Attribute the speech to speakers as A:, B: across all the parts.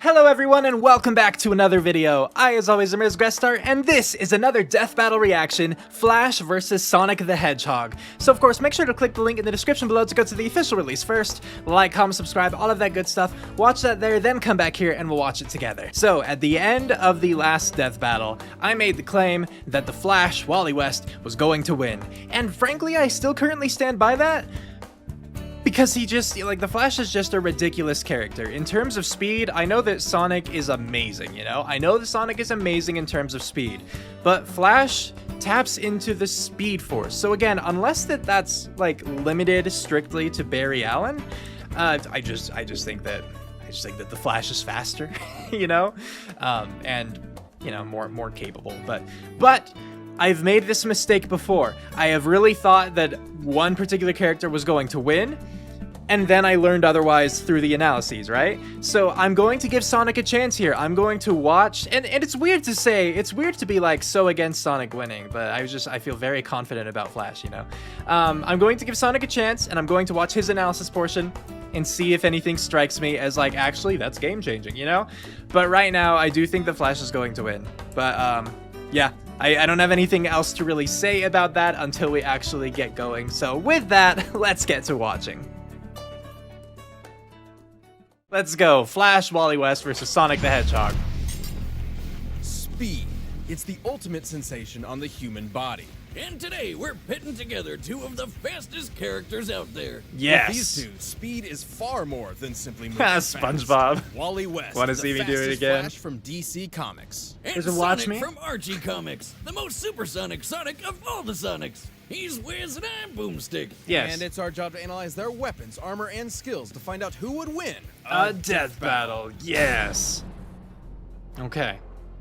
A: Hello everyone and welcome back to another video. I as always am Grestar and this is another death battle reaction, Flash vs Sonic the Hedgehog. So of course make sure to click the link in the description below to go to the official release first, like, comment, subscribe, all of that good stuff. Watch that there, then come back here and we'll watch it together. So at the end of the last death battle, I made the claim that the Flash, Wally West, was going to win. And frankly I still currently stand by that. Because he just, like, the Flash is just a ridiculous character. In terms of speed, I know that Sonic is amazing, you know? I know that Sonic is amazing in terms of speed. But Flash taps into the Speed Force. So again, unless that's, like, limited strictly to Barry Allen, I just think that the Flash is faster, you know? And, you know, more capable. But I've made this mistake before. I have really thought that one particular character was going to win, and then I learned otherwise through the analyses, right? So I'm going to give Sonic a chance here. I'm going to watch, and it's weird to say, it's weird to be like so against Sonic winning, but I feel very confident about Flash, you know? I'm going to give Sonic a chance, and I'm going to watch his analysis portion and see if anything strikes me as like, actually, that's game-changing, you know? But right now, I do think the Flash is going to win. But, yeah. I don't have anything else to really say about that until we actually get going. So with that, let's get to watching. Let's go. Flash, Wally West versus Sonic the Hedgehog.
B: Speed. It's the ultimate sensation on the human body.
C: And today, we're pitting together two of the fastest characters out there.
A: Yes.
B: With these two, speed is far more than simply moving
A: SpongeBob.
B: fast. Wally West.
A: Want to
B: the
A: see me do it
B: fastest
A: again?
B: Flash from DC Comics.
C: And
A: Does it watch
C: Sonic
A: me?
C: from Archie Comics, the most supersonic Sonic of all the Sonics. He's Wiz and I'm Boomstick.
A: Yes.
B: And it's our job to analyze their weapons, armor, and skills to find out who would win
A: A death battle. Yes. Okay.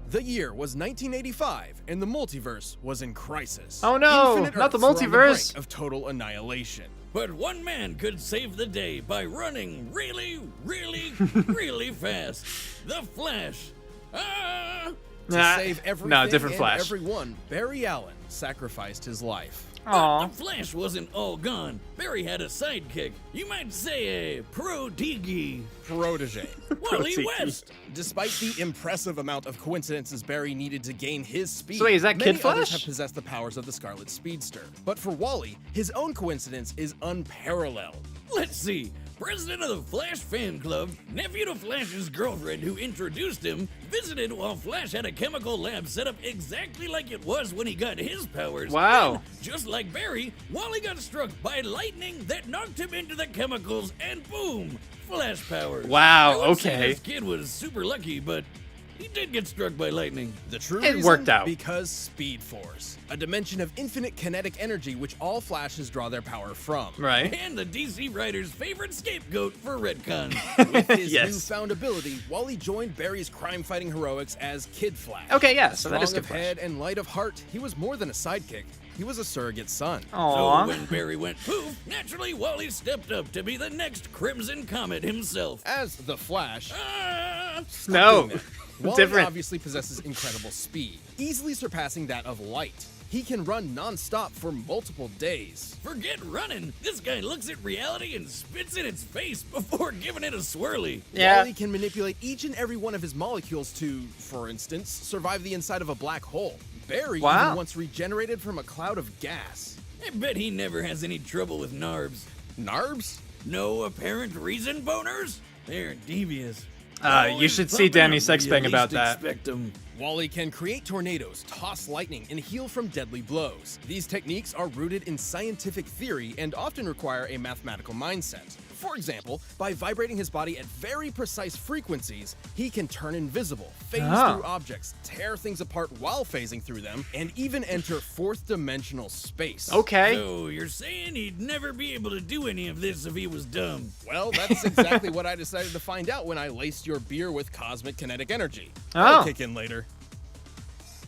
B: The year was 1985, and the multiverse was in crisis.
A: Oh no,
B: Infinite
A: not the
B: Earths were on
A: multiverse.
B: brink of total annihilation.
C: But one man could save the day by running really, really, really fast. The Flash. Ah!
B: To save everything
A: no, different
B: and
A: Flash.
B: everyone, Barry Allen sacrificed his life.
A: Aw.
C: The Flash wasn't all gone. Barry had a sidekick. You might say a protege.
B: Protege.
C: Wally
A: Protege.
C: West.
B: Despite the impressive amount of coincidences Barry needed to gain his speed,
A: So wait, is that
B: many
A: Kid
B: others
A: Flash?
B: have possessed the powers of the Scarlet Speedster. But for Wally, his own coincidence is unparalleled.
C: Let's see. President of the Flash fan club, nephew to Flash's girlfriend who introduced him, visited while Flash had a chemical lab set up exactly like it was when he got his powers.
A: Wow.
C: And just like Barry, Wally got struck by lightning that knocked him into the chemicals and boom, Flash powers.
A: Wow,
C: I would say
A: okay.
C: this kid was super lucky, but he did get struck by lightning.
B: The true
A: It
B: reason?
A: worked out.
B: Because Speed Force, a dimension of infinite kinetic energy which all Flashes draw their power from.
A: Right.
C: And the DC writer's favorite scapegoat for retcon.
B: With his
A: Yes.
B: newfound ability, Wally joined Barry's crime-fighting heroics as Kid Flash.
A: Okay, yeah, so that is
B: Strong
A: Kid
B: of
A: Flash.
B: head and light of heart, he was more than a sidekick. He was a surrogate son.
A: Aw.
C: So when Barry went poof, naturally Wally stepped up to be the next Crimson Comet himself.
B: As the Flash,
C: Ah!
A: No.
B: Wally
A: Different.
B: obviously possesses incredible speed, easily surpassing that of light. He can run non-stop for multiple days.
C: Forget running. This guy looks at reality and spits in its face before giving it a swirly.
A: Yeah.
B: Wally can manipulate each and every one of his molecules to, for instance, survive the inside of a black hole. Barry
A: Wow.
B: even once regenerated from a cloud of gas.
C: I bet he never has any trouble with NARBs.
B: Narbs?
C: No apparent reason, boners? They're devious.
A: You should see Danny Sexbang about that.
C: Expect 'em.
B: Wally can create tornadoes, toss lightning, and heal from deadly blows. These techniques are rooted in scientific theory and often require a mathematical mindset. For example, by vibrating his body at very precise frequencies, he can turn invisible, phase through objects, tear things apart while phasing through them, and even enter fourth-dimensional space.
A: Okay.
C: So you're saying he'd never be able to do any of this if he was dumb?
B: Well, that's exactly what I decided to find out when I laced your beer with cosmic kinetic energy.
A: Oh.
B: That'll kick in later.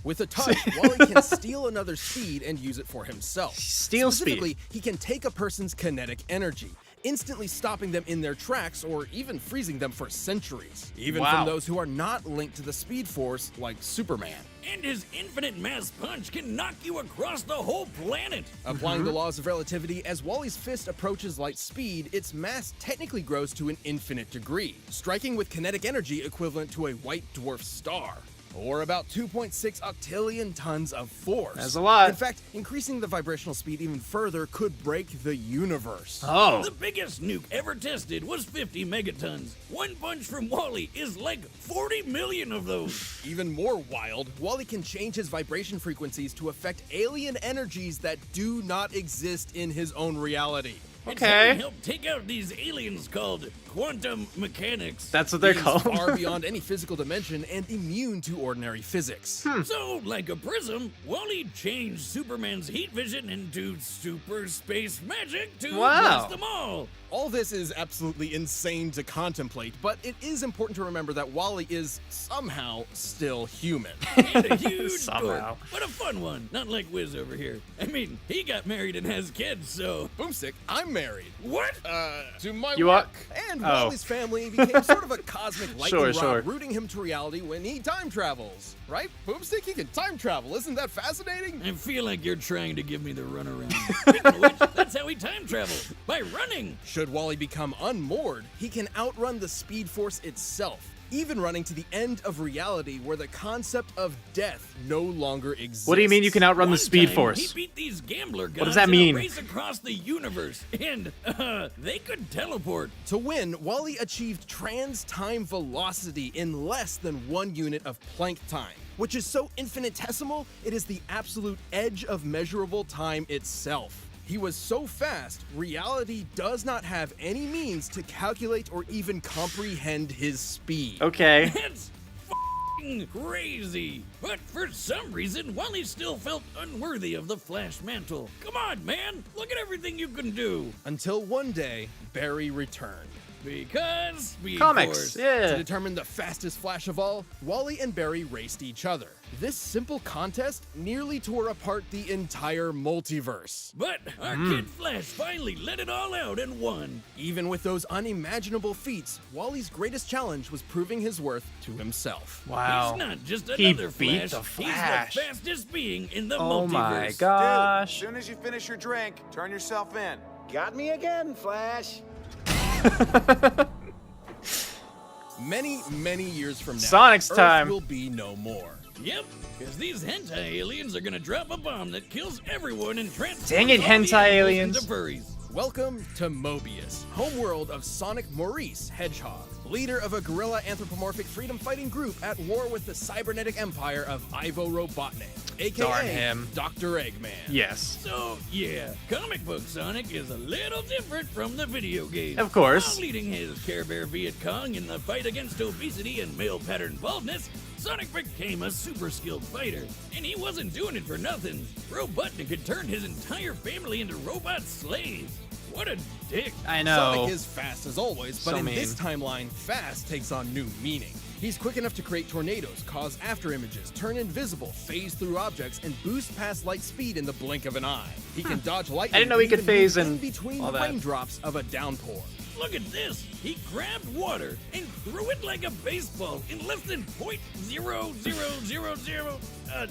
B: With a touch, Wally can steal another speed and use it for himself.
A: Steal speed.
B: Specifically, he can take a person's kinetic energy instantly stopping them in their tracks or even freezing them for centuries, even
A: Wow.
B: from those who are not linked to the Speed Force like Superman.
C: And his infinite mass punch can knock you across the whole planet.
B: Applying the laws of relativity, as Wally's fist approaches light speed, its mass technically grows to an infinite degree, striking with kinetic energy equivalent to a white dwarf star, or about 2.6 octillion tons of force.
A: That's a lot.
B: In fact, increasing the vibrational speed even further could break the universe.
A: Oh.
C: The biggest nuke ever tested was 50 megatons. One punch from Wally is like 40 million of those.
B: Even more wild, Wally can change his vibration frequencies to affect alien energies that do not exist in his own reality.
C: It's how
A: Okay.
C: he helped take out these aliens called quantum mechanics.
A: That's what they're
B: Beings
A: called.
B: far beyond any physical dimension and immune to ordinary physics.
C: So, like a prism, Wally changed Superman's heat vision into super space magic to
A: Wow.
C: blast them all.
B: All this is absolutely insane to contemplate, but it is important to remember that Wally is somehow still human.
C: And a huge
A: Somehow.
C: dork, but a fun one, not like Wiz over here. I mean, he got married and has kids, so
B: Boomstick, I'm married.
C: what?
B: To my
A: You are-
B: work. And
A: Oh.
B: Wally's family became sort of a cosmic lightning
A: Sure.
B: rod, rooting him to reality when he time travels. Right? Boomstick, he can time travel. Isn't that fascinating?
C: I feel like you're trying to give me the runaround. Speaking of which, that's how he time travels, by running.
B: Should Wally become unmoored, he can outrun the Speed Force itself, even running to the end of reality where the concept of death no longer exists.
A: What do you mean you can outrun the
C: One
A: Speed
C: time,
A: Force?
C: He beat these gambler gods
A: does that
C: in
A: mean?
C: a race across the universe, and they could teleport.
B: To win, Wally achieved trans-time velocity in less than 1 unit of Planck time, which is so infinitesimal, it is the absolute edge of measurable time itself. He was so fast, reality does not have any means to calculate or even comprehend his speed.
A: Okay.
C: That's f***ing crazy. But for some reason, Wally still felt unworthy of the Flash mantle. Come on, man. Look at everything you can do.
B: Until one day, Barry returned.
C: Because Speed
A: Comics.
C: Force.
B: To
A: Yeah.
B: determine the fastest Flash of all, Wally and Barry raced each other. This simple contest nearly tore apart the entire multiverse.
C: But our kid Flash finally let it all out and won.
B: Even with those unimaginable feats, Wally's greatest challenge was proving his worth to himself.
A: Wow.
C: He's not just
A: He
C: another
A: beat
C: Flash.
A: the
C: He's
A: Flash.
C: the fastest being in the
A: Oh
C: multiverse.
A: my
D: Dude, as
A: gosh.
D: soon as you finish your drink, turn yourself in.
E: Got me again, Flash.
B: Many years from now,
A: Sonic's
B: Earth
A: time.
B: will be no more.
C: Yep, because these hentai aliens are gonna drop a bomb that kills everyone and transforms
A: Dang it,
C: all the
A: hentai
C: animals
A: aliens.
C: into furries.
B: Welcome to Mobius, homeworld of Sonic Maurice Hedgehog, leader of a guerrilla anthropomorphic freedom-fighting group at war with the cybernetic empire of Ivo Robotnik, aka
A: Darn him.
B: Dr. Eggman.
A: Yes.
C: So, yeah, comic book Sonic is a little different from the video game.
A: Of course.
C: While leading his Care Bear Viet Cong in the fight against obesity and male pattern baldness, Sonic became a super skilled fighter. And he wasn't doing it for nothing. Robotnik had turned his entire family into robot slaves. What a dick.
A: I know.
B: Sonic is fast as always, but
A: So
B: in
A: mean.
B: this timeline, fast takes on new meaning. He's quick enough to create tornadoes, cause after images, turn invisible, phase through objects, and boost past light speed in the blink of an eye. He can dodge lightning.
A: I didn't know he
B: and
A: could
B: even
A: phase
B: move
A: and
B: in between
A: all
B: the
A: that.
B: raindrops of a downpour.
C: Look at this. He grabbed water and threw it like a baseball in less than .0000. A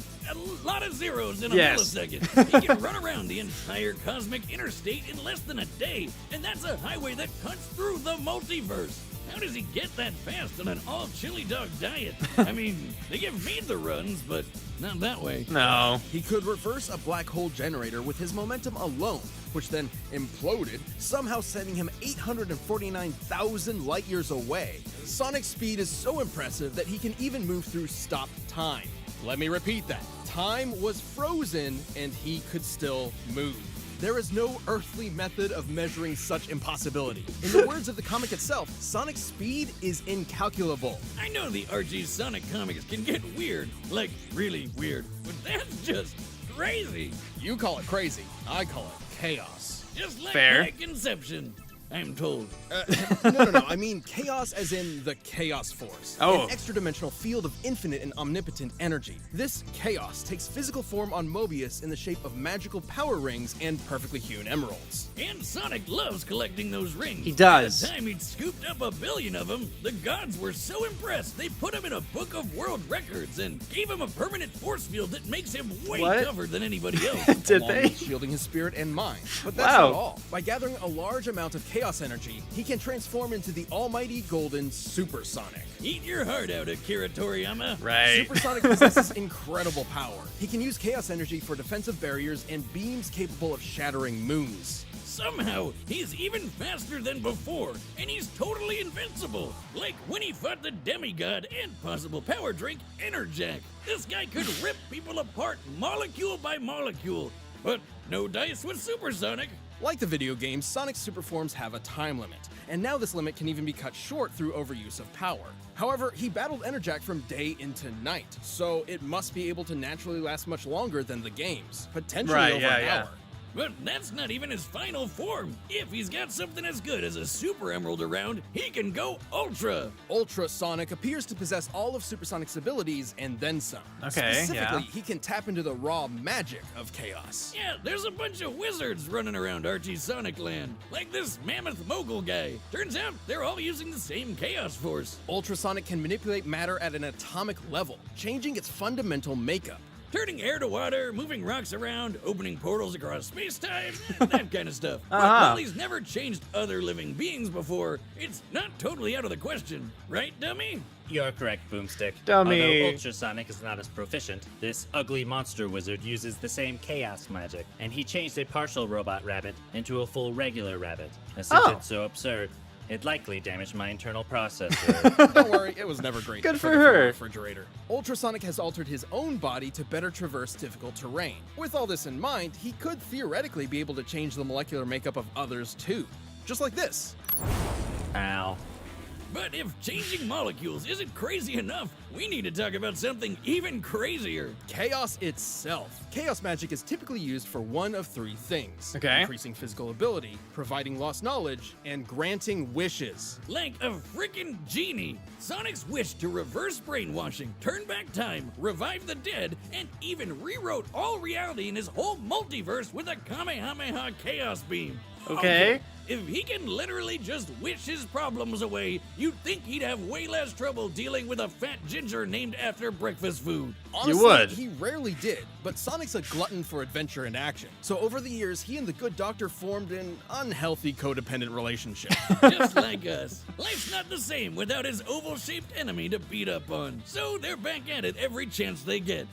C: lot of zeros in a
A: Yes.
C: millisecond. He can run around the entire cosmic interstate in less than a day, and that's a highway that cuts through the multiverse. How does he get that fast on an all chili dog diet? I mean, they give me the runs, but not that way.
A: No.
B: He could reverse a black hole generator with his momentum alone, which then imploded, somehow sending him 849,000 light years away. Sonic's speed is so impressive that he can even move through stopped time. Let me repeat that. Time was frozen and he could still move. There is no earthly method of measuring such impossibility. In the words of the comic itself, Sonic's speed is incalculable.
C: I know the Archie Sonic comics can get weird, like really weird, but that's just crazy.
B: You call it crazy, I call it chaos.
C: Just like
A: Fair.
C: my conception. I'm told.
B: No. I mean chaos as in the Chaos Force.
A: Oh.
B: An extra-dimensional field of infinite and omnipotent energy. This chaos takes physical form on Mobius in the shape of magical power rings and perfectly hewn emeralds.
C: And Sonic loves collecting those rings.
A: He does.
C: By the time he'd scooped up 1 billion of them, the gods were so impressed they put him in a book of world records and gave him a permanent force field that makes him way
A: What?
C: tougher than anybody else.
A: Did
B: Along
A: they?
B: with shielding his spirit and mind. But that's
A: Wow.
B: not all. By gathering a large amount of chaos energy, he can transform into the almighty golden Super Sonic.
C: Eat your heart out, Akira Toriyama.
A: Right.
B: Super Sonic possesses incredible power. He can use chaos energy for defensive barriers and beams capable of shattering moons.
C: Somehow, he's even faster than before, and he's totally invincible. Like when he fought the demigod and possible power drink, Enerjack. This guy could rip people apart molecule by molecule. But no dice with Super Sonic.
B: Like the video game, Sonic's superforms have a time limit, and now this limit can even be cut short through overuse of power. However, he battled Enerjack from day into night, so it must be able to naturally last much longer than the games, potentially
A: Right,
B: over
A: yeah,
B: an
A: yeah.
B: hour.
C: But that's not even his final form. If he's got something as good as a Super Emerald around, he can go Ultra.
B: Ultra Sonic appears to possess all of Supersonic's abilities and then some.
A: Okay,
B: Specifically,
A: yeah.
B: he can tap into the raw magic of chaos.
C: Yeah, there's a bunch of wizards running around Archie's Sonic Land. Like this mammoth mogul guy. Turns out they're all using the same Chaos Force.
B: Ultra Sonic can manipulate matter at an atomic level, changing its fundamental makeup.
C: Turning air to water, moving rocks around, opening portals across space-time, that kind of stuff. But
A: Uh-huh.
C: while he's never changed other living beings before, it's not totally out of the question. Right, dummy?
F: You're correct, Boomstick.
A: Dummy.
F: Although Ultrasonic is not as proficient, this ugly monster wizard uses the same chaos magic, and he changed a partial robot rabbit into a full regular rabbit. And since
A: Oh.
F: it's so absurd, it likely damaged my internal processor.
B: Don't worry, it was never great.
A: Good
B: to
A: for
B: put it from a
A: her.
B: Refrigerator. Ultrasonic has altered his own body to better traverse difficult terrain. With all this in mind, he could theoretically be able to change the molecular makeup of others too. Just like this.
F: Ow.
C: But if changing molecules isn't crazy enough, we need to talk about something even crazier.
B: Chaos itself. Chaos magic is typically used for one of 3 things.
A: Okay.
B: Increasing physical ability, providing lost knowledge, and granting wishes.
C: Like a freaking genie. Sonic's wish to reverse brainwashing, turn back time, revive the dead, and even rewrote all reality in his whole multiverse with a Kamehameha Chaos Beam.
A: Okay.
C: If he can literally just wish his problems away, you'd think he'd have way less trouble dealing with a fat ginger named after breakfast food.
B: Honestly,
A: would.
B: he rarely did, but Sonic's a glutton for adventure and action. So over the years, he and the good doctor formed an unhealthy codependent relationship.
C: Just like us. Life's not the same without his oval-shaped enemy to beat up on. So they're back at it every chance they get.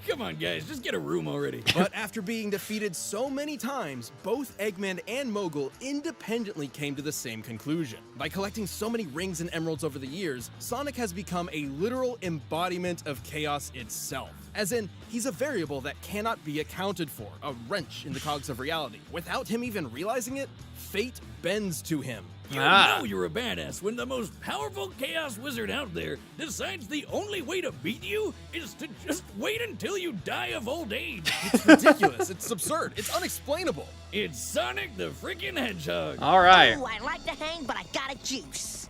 C: Come on, guys, just get a room already.
B: But after being defeated so many times, both Eggman and Mogul independently came to the same conclusion. By collecting so many rings and emeralds over the years, Sonic has become a literal embodiment of chaos itself. As in, he's a variable that cannot be accounted for, a wrench in the cogs of reality. Without him even realizing it, fate bends to him.
C: You
A: Ah.
C: know you're a badass when the most powerful chaos wizard out there decides the only way to beat you is to just wait until you die of old age.
B: It's ridiculous, it's absurd, it's unexplainable.
C: It's Sonic the freaking Hedgehog.
A: All right.
G: Ooh, I like to hang, but I got a juice.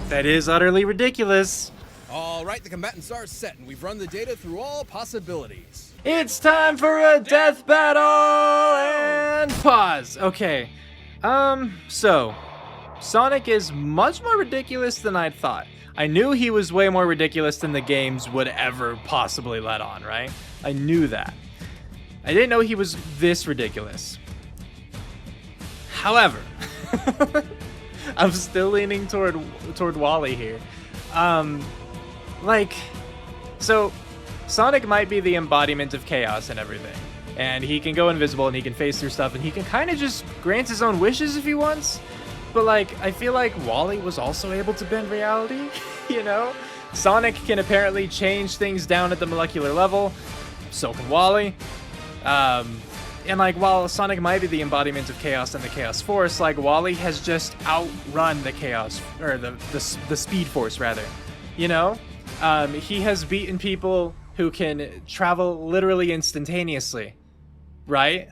A: That is utterly ridiculous.
B: All right, the combatants are set, and we've run the data through all possibilities.
A: It's time for a death battle and pause. Okay. So Sonic is much more ridiculous than I'd thought. I knew he was way more ridiculous than the games would ever possibly let on, right? I knew that. I didn't know he was this ridiculous. However, I'm still leaning toward Wally here. So Sonic might be the embodiment of chaos and everything. And he can go invisible and he can phase through stuff and he can kind of just grant his own wishes if he wants. But like, I feel like Wally was also able to bend reality, you know? Sonic can apparently change things down at the molecular level. So can Wally. And like, while Sonic might be the embodiment of chaos and the Chaos Force, like Wally has just outrun the chaos, or the Speed Force rather, you know? He has beaten people who can travel literally instantaneously, right?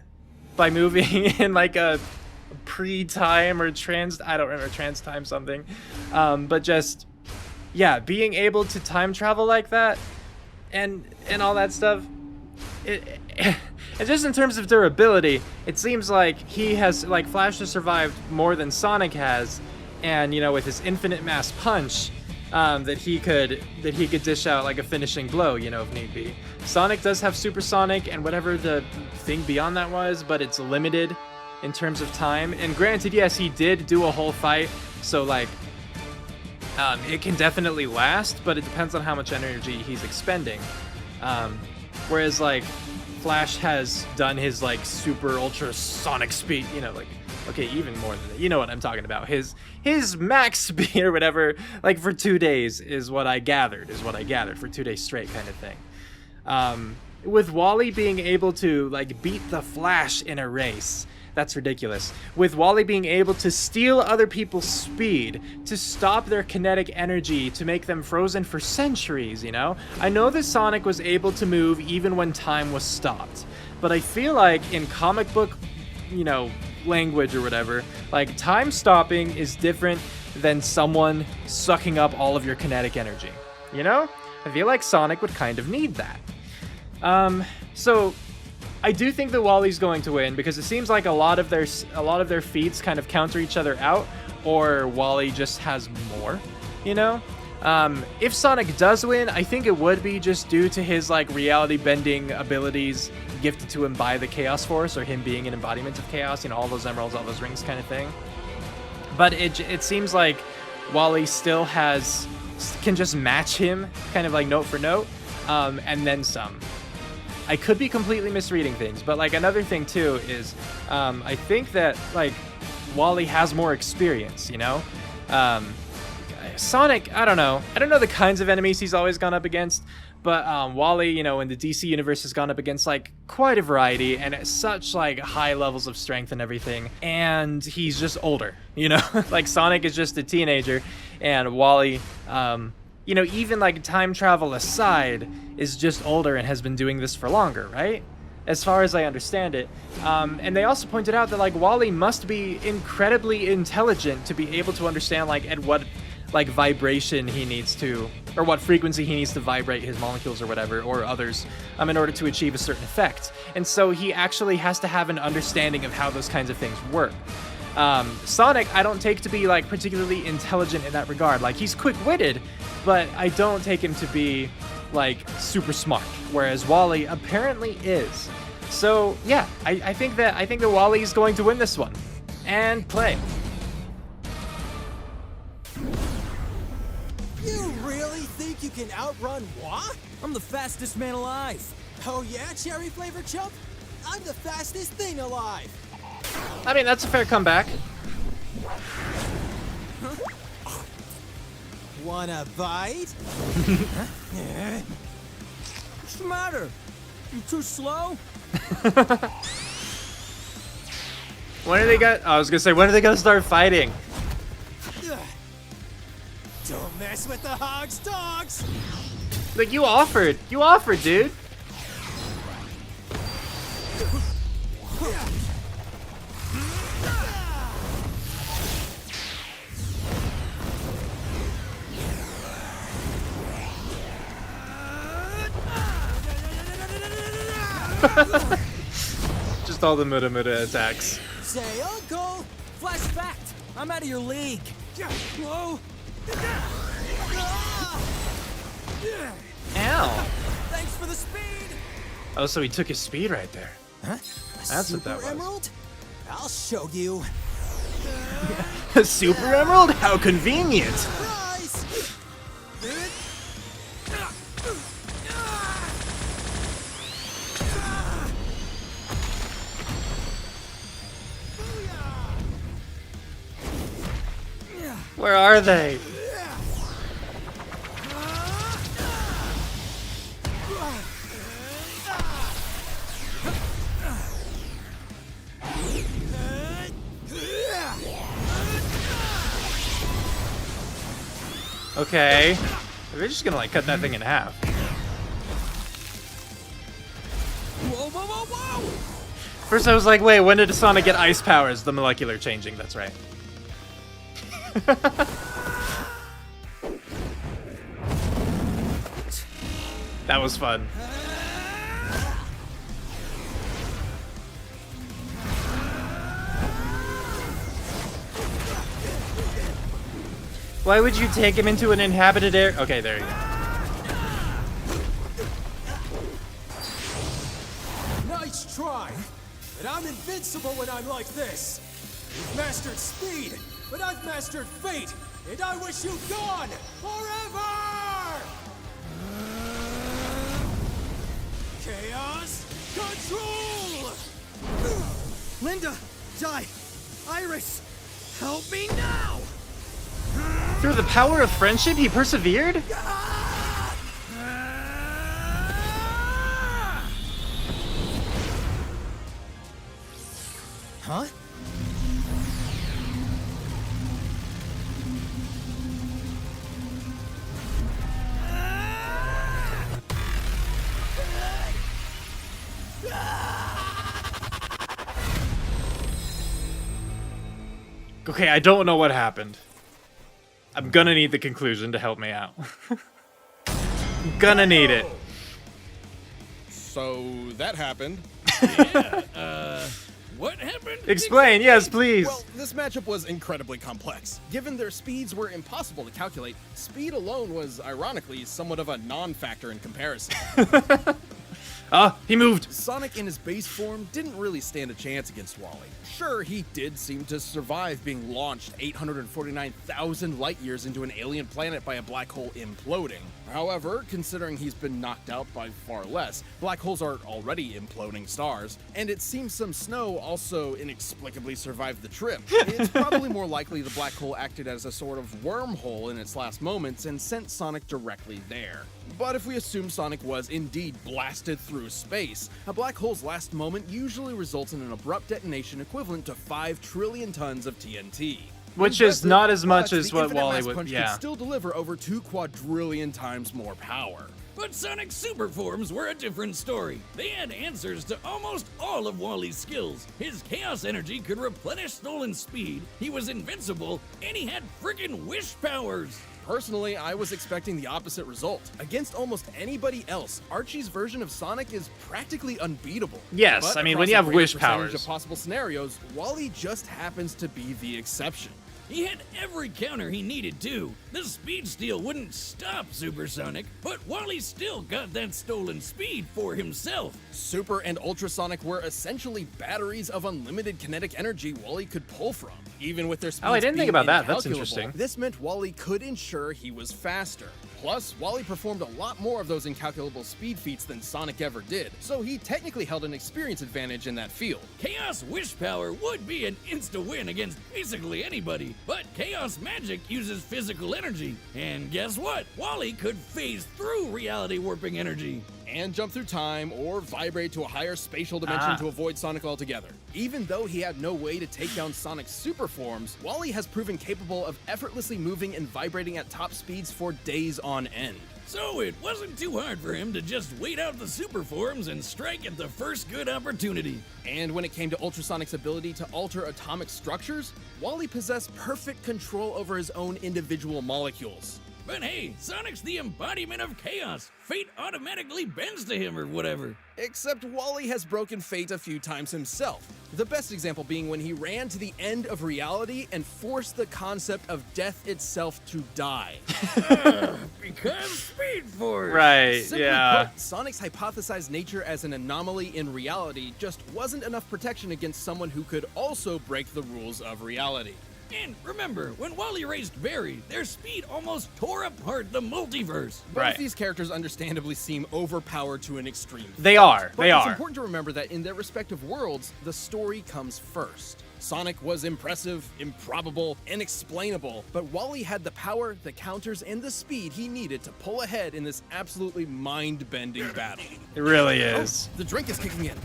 A: By moving in like a pre-time or I don't remember, trans-time something. But just, yeah, being able to time travel like that and all that stuff, and just in terms of durability, it seems like he has, like, Flash has survived more than Sonic has, and, you know, with his infinite mass punch, that he could dish out like a finishing blow, you know, if need be. Sonic does have supersonic and whatever the thing beyond that was, but it's limited in terms of time. And granted, yes, he did do a whole fight, so like it can definitely last, but it depends on how much energy he's expending. Whereas like Flash has done his like super ultra sonic speed, you know, like, okay, even more than that. You know what I'm talking about. His max speed or whatever, like for 2 days is what I gathered for 2 days straight kind of thing. With Wally being able to like beat the Flash in a race, that's ridiculous. With Wally being able to steal other people's speed, to stop their kinetic energy, to make them frozen for centuries, you know? I know that Sonic was able to move even when time was stopped, but I feel like in comic book, you know, language or whatever, like time stopping is different than someone sucking up all of your kinetic energy, you know? I feel like Sonic would kind of need that. So I do think that Wally's going to win because it seems like a lot of their feats kind of counter each other out, or Wally just has more, you know? If Sonic does win, I think it would be just due to his like reality bending abilities gifted to him by the Chaos Force, or him being an embodiment of chaos, you know, all those emeralds, all those rings kind of thing. But it seems like Wally still can just match him kind of like note for note, and then some. I could be completely misreading things, but like another thing too is I think that like Wally has more experience, you know? Sonic, I don't know the kinds of enemies he's always gone up against, but Wally, you know, in the DC universe has gone up against like quite a variety and at such like high levels of strength and everything, and he's just older, you know? Like Sonic is just a teenager, and Wally, you know, even like time travel aside, is just older and has been doing this for longer, right? As far as I understand it. And they also pointed out that like Wally must be incredibly intelligent to be able to understand like at what like vibration he needs to, or what frequency he needs to vibrate his molecules or whatever, or others, in order to achieve a certain effect. And so he actually has to have an understanding of how those kinds of things work. Sonic, I don't take to be like particularly intelligent in that regard. Like he's quick-witted, but I don't take him to be like super smart, whereas Wally apparently is. So yeah, I think that Wally is going to win this one. And play.
H: You really think you can outrun what? I'm the fastest man alive. Oh yeah, cherry flavored chump? I'm the fastest thing alive.
A: I mean, that's a fair comeback.
H: Wanna bite? What's the matter? You too slow?
A: When are they gonna start fighting?
H: Don't mess with the Hogs dogs!
A: Like, you offered, dude. Just all the muda attacks.
H: Say, Uncle! Flash fact! I'm out of your league! Whoa!
A: Ow!
H: Thanks for the speed!
A: Oh, so he took his speed right there.
H: Huh?
A: That's what that was.
H: Emerald? I'll show you.
A: A super emerald? How convenient!
H: Surprise!
A: Where are they? Okay. We're just gonna like cut that thing in half.
H: Whoa, whoa, whoa, whoa!
A: First I was like, wait, when did Sonic get ice powers? The molecular changing, that's right. That was fun. Why would you take him into an inhabited area? Okay, there you go.
H: Nice try, but I'm invincible when I'm like this. You've mastered speed, but I've mastered fate, and I wish you gone forever! Chaos control! Linda, Di, Iris, help me now!
A: Through the power of friendship, he persevered?
H: Huh?
A: Okay, I don't know what happened. I'm gonna need the conclusion to help me out. I'm gonna need it.
B: So that happened.
C: What happened?
A: Explain, yes, please.
B: Well, this matchup was incredibly complex. Given their speeds were impossible to calculate, speed alone was, ironically, somewhat of a non-factor in comparison.
A: He moved.
B: Sonic in his base form didn't really stand a chance against Wally. Sure, he did seem to survive being launched 849,000 light years into an alien planet by a black hole imploding. However, considering he's been knocked out by far less, black holes are already imploding stars, and it seems some snow also inexplicably survived the trip. It's probably more likely the black hole acted as a sort of wormhole in its last moments and sent Sonic directly there. But if we assume Sonic was indeed blasted through space, a black hole's last moment usually results in an abrupt detonation equivalent to 5 trillion tons of TNT.
A: Which is not as much
B: But
A: as
B: the
A: what
B: infinite
A: Wally
B: mass
A: would.
B: punch
A: Yeah.
B: could still deliver over 2 quadrillion times more power.
C: But Sonic's super forms were a different story. They had answers to almost all of Wally's skills. His chaos energy could replenish stolen speed, he was invincible, and he had frickin' wish powers.
B: Personally, I was expecting the opposite result. Against almost anybody else, Archie's version of Sonic is practically unbeatable.
A: Yes,
B: But
A: I mean,
B: across
A: when you
B: a
A: have
B: greater
A: wish
B: percentage
A: powers.
B: of possible scenarios, Wally just happens to be the exception.
C: He had every counter he needed to. The speed steal wouldn't stop Supersonic, but Wally still got that stolen speed for himself.
B: Super and Ultrasonic were essentially batteries of unlimited kinetic energy Wally could pull from. Even with their speeds
A: I didn't think
B: being
A: about that. That's
B: incalculable,
A: interesting.
B: This meant Wally could ensure he was faster. Plus, Wally performed a lot more of those incalculable speed feats than Sonic ever did, so he technically held an experience advantage in that field.
C: Chaos Wish Power would be an insta-win against basically anybody, but Chaos Magic uses physical energy. And guess what? Wally could phase through reality warping energy.
B: And jump through time or vibrate to a higher spatial dimension to avoid Sonic altogether. Even though he had no way to take down Sonic's super forms, Wally has proven capable of effortlessly moving and vibrating at top speeds for days on end.
C: So it wasn't too hard for him to just wait out the super forms and strike at the first good opportunity.
B: And when it came to Ultrasonic's ability to alter atomic structures, Wally possessed perfect control over his own individual molecules.
C: But hey, Sonic's the embodiment of chaos. Fate automatically bends to him or whatever.
B: Except Wally has broken fate a few times himself. The best example being when he ran to the end of reality and forced the concept of death itself to die.
C: Because Speed Force.
A: Right,
B: Simply
A: yeah.
B: put, Sonic's hypothesized nature as an anomaly in reality just wasn't enough protection against someone who could also break the rules of reality.
C: And remember, when Wally raced Barry, their speed almost tore apart the multiverse.
B: Both
A: Right.
B: these characters understandably seem overpowered to an extreme.
A: They are.
B: But
A: They
B: it's
A: are.
B: important to remember that in their respective worlds, the story comes first. Sonic was impressive, improbable, inexplainable, but Wally had the power, the counters, and the speed he needed to pull ahead in this absolutely mind-bending battle.
A: It really is.
B: The drink is kicking in.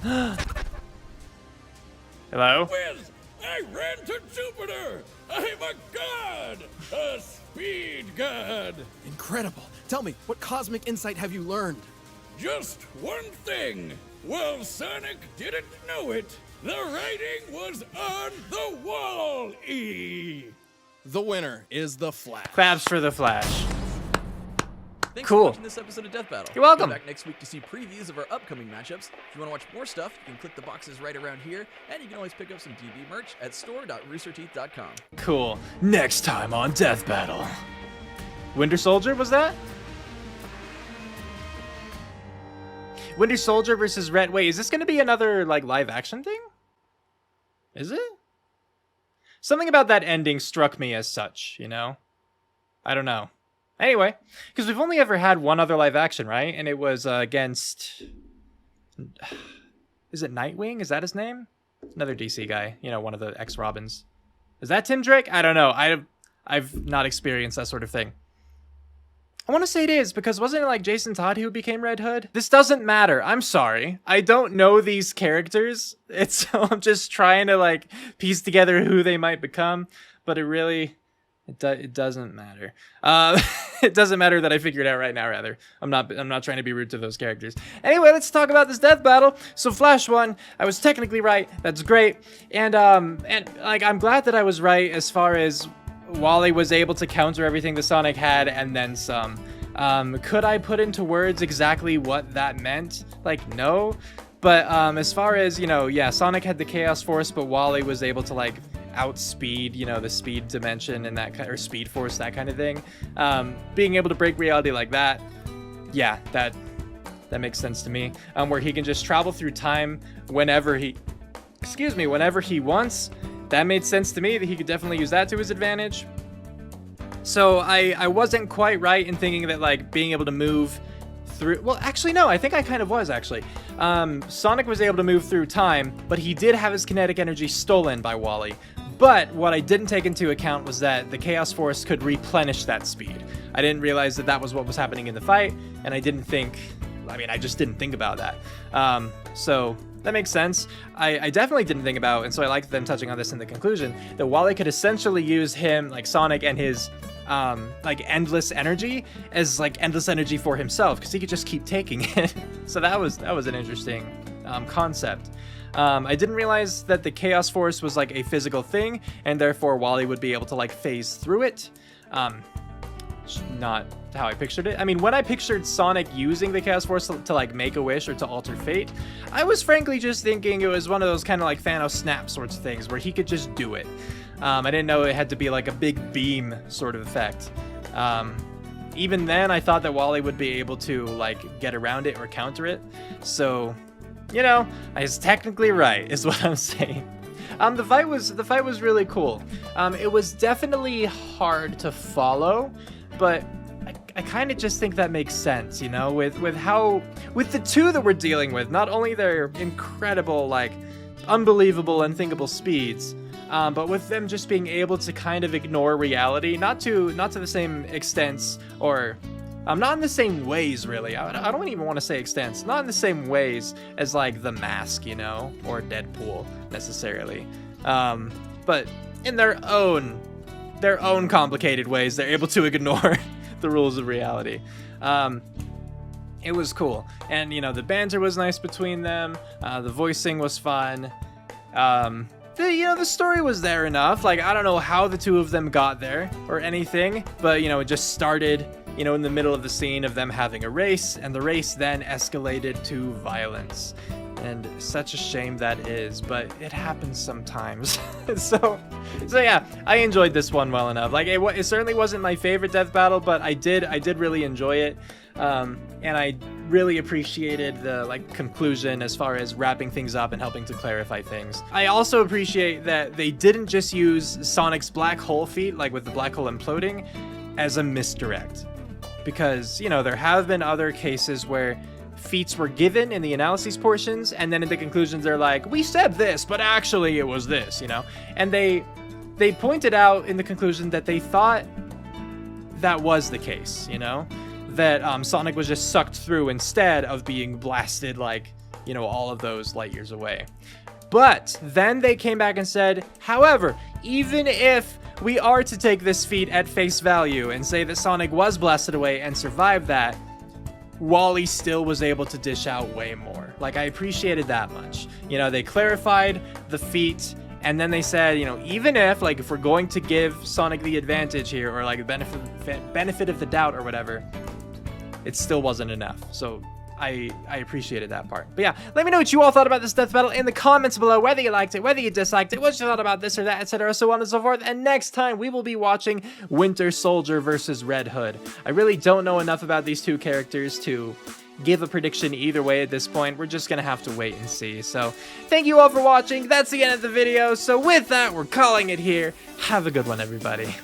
A: Hello?
C: Whiz! I ran to Jupiter! I'm a god! A speed god!
B: Incredible. Tell me, what cosmic insight have you learned?
C: Just one thing. Well, Sonic didn't know it. The writing was on the wall, E.
B: The winner is the Flash.
A: Claps for the Flash.
I: Thanks
A: Cool.
I: for watching this episode of Death Battle.
A: You're welcome.
I: Come back next week to see previews of our upcoming matchups. If you want to watch more stuff, you can click the boxes right around here, and you can always pick up some DB merch at store.roosterteeth.com.
A: Cool. Next time on Death Battle. Winter Soldier, was that? Winter Soldier versus Red. Wait, is this going to be another, like, live action thing? Is it? Something about that ending struck me as such, you know? I don't know. Anyway, because we've only ever had one other live action, right? And it was against... Is it Nightwing? Is that his name? Another DC guy. You know, one of the ex-Robins. Is that Tim Drake? I don't know. I've not experienced that sort of thing. I want to say it is, because wasn't it like Jason Todd who became Red Hood? This doesn't matter. I'm sorry. I don't know these characters. I'm just trying to like piece together who they might become, but it doesn't matter. It doesn't matter that I figured it out right now, rather. I'm not trying to be rude to those characters. Anyway, let's talk about this death battle. So Flash won. I was technically right. That's great. And like I'm glad that I was right as far as Wally was able to counter everything the Sonic had and then some. Could I put into words exactly what that meant? Like, no. But as far as, you know, yeah, Sonic had the Chaos Force, but Wally was able to like outspeed, you know, the speed dimension and that or speed force, that kind of thing. Being able to break reality like that, yeah, that makes sense to me. Where he can just travel through time whenever he wants. That made sense to me, that he could definitely use that to his advantage. So I wasn't quite right in thinking that like being able to move through, well actually no, I think I kind of was actually. Sonic was able to move through time, but he did have his kinetic energy stolen by Wally. But what I didn't take into account was that the Chaos Force could replenish that speed. I didn't realize that was what was happening in the fight, and I just didn't think about that. So that makes sense. I definitely didn't think about, and so I like them touching on this in the conclusion, that Wally could essentially use him, like Sonic and his like endless energy as like endless energy for himself, because he could just keep taking it. So that was an interesting concept. I didn't realize that the Chaos Force was like a physical thing, and therefore Wally would be able to like phase through it. Not how I pictured it. I mean, when I pictured Sonic using the Chaos Force to like make a wish or to alter fate, I was frankly just thinking it was one of those kind of like Thanos snap sorts of things where he could just do it. I didn't know it had to be like a big beam sort of effect. Even then, I thought that Wally would be able to like get around it or counter it. So, you know, I was technically right, is what I'm saying. The fight was really cool. It was definitely hard to follow, but I kind of just think that makes sense, you know, with the two that we're dealing with, not only their incredible, like, unbelievable, unthinkable speeds, but with them just being able to kind of ignore reality, not to the same extents, or not in the same ways, really. I don't even want to say extents, not in the same ways as like the Mask, you know, or Deadpool necessarily, but in their own complicated ways, they're able to ignore the rules of reality. It was cool, and you know, the banter was nice between them. The voicing was fun. The story was there enough. Like, I don't know how the two of them got there or anything, but you know, it just started, you know, in the middle of the scene of them having a race, and the race then escalated to violence. And such a shame that is, but it happens sometimes. so yeah, I enjoyed this one well enough. Like, it certainly wasn't my favorite death battle, but I did really enjoy it. And I really appreciated the like conclusion as far as wrapping things up and helping to clarify things. I also appreciate that they didn't just use Sonic's black hole feat, like with the black hole imploding, as a misdirect. Because, you know, there have been other cases where feats were given in the analyses portions, and then in the conclusions they're like, we said this, but actually it was this, you know? And they pointed out in the conclusion that they thought that was the case, you know? That Sonic was just sucked through instead of being blasted, like, you know, all of those light years away. But then they came back and said, however, even if we are to take this feat at face value and say that Sonic was blasted away and survived that, Wally still was able to dish out way more. Like, I appreciated that much. You know, they clarified the feat, and then they said, you know, even if, like, if we're going to give Sonic the advantage here, or like benefit of the doubt or whatever, it still wasn't enough. So I appreciated that part. But yeah, let me know what you all thought about this death battle in the comments below, whether you liked it, whether you disliked it, what you thought about this or that, etc., so on and so forth. And next time, we will be watching Winter Soldier versus Red Hood. I really don't know enough about these two characters to give a prediction either way at this point. We're just gonna have to wait and see. So thank you all for watching. That's the end of the video. So with that, we're calling it here. Have a good one, everybody.